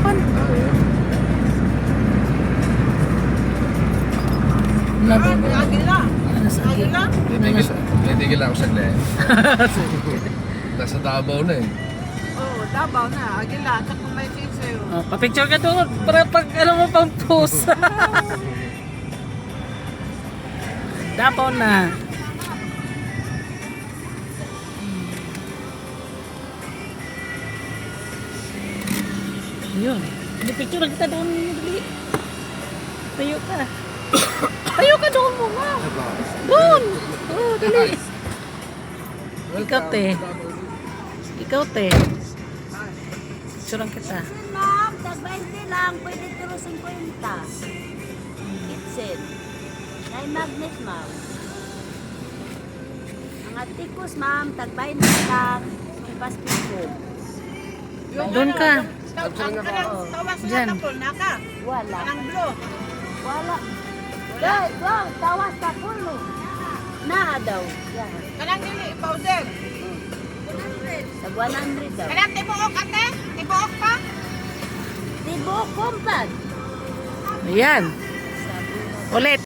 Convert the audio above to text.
Pan. Agila. Ano sa Agila. Titigil ako saglit. Nasa Davao na eh. Oo, Davao na. Agila. At kung may sisiyo. Oh, pa-picture ka doon para pag alam mo pang post. Davao na. Yun. Hindi picture kita doon. Dali. Tayo ka. Tayo ka doon muna. Doon. Oh, dali. Ikaw te. Ikaw te. Picturean kita. Ma'am, tag-20 lang. Pwede tiro 50. Kitchen. May magnet, ma'am. Mga tikos, ma'am. Tag-20 lang. May paspipon. Doon ka. Tawas na Diyan. tapol. Naka. Wala. Anang blue. Wala. Dahil, wow, tawas ka kulo. Na daw. Yan. Kanang dili. Powder. Sa 100 daw. Kanang tibuok ate. Tibuok pa. Tibo, kumpad. Ayan. Sabi mo. Ulit.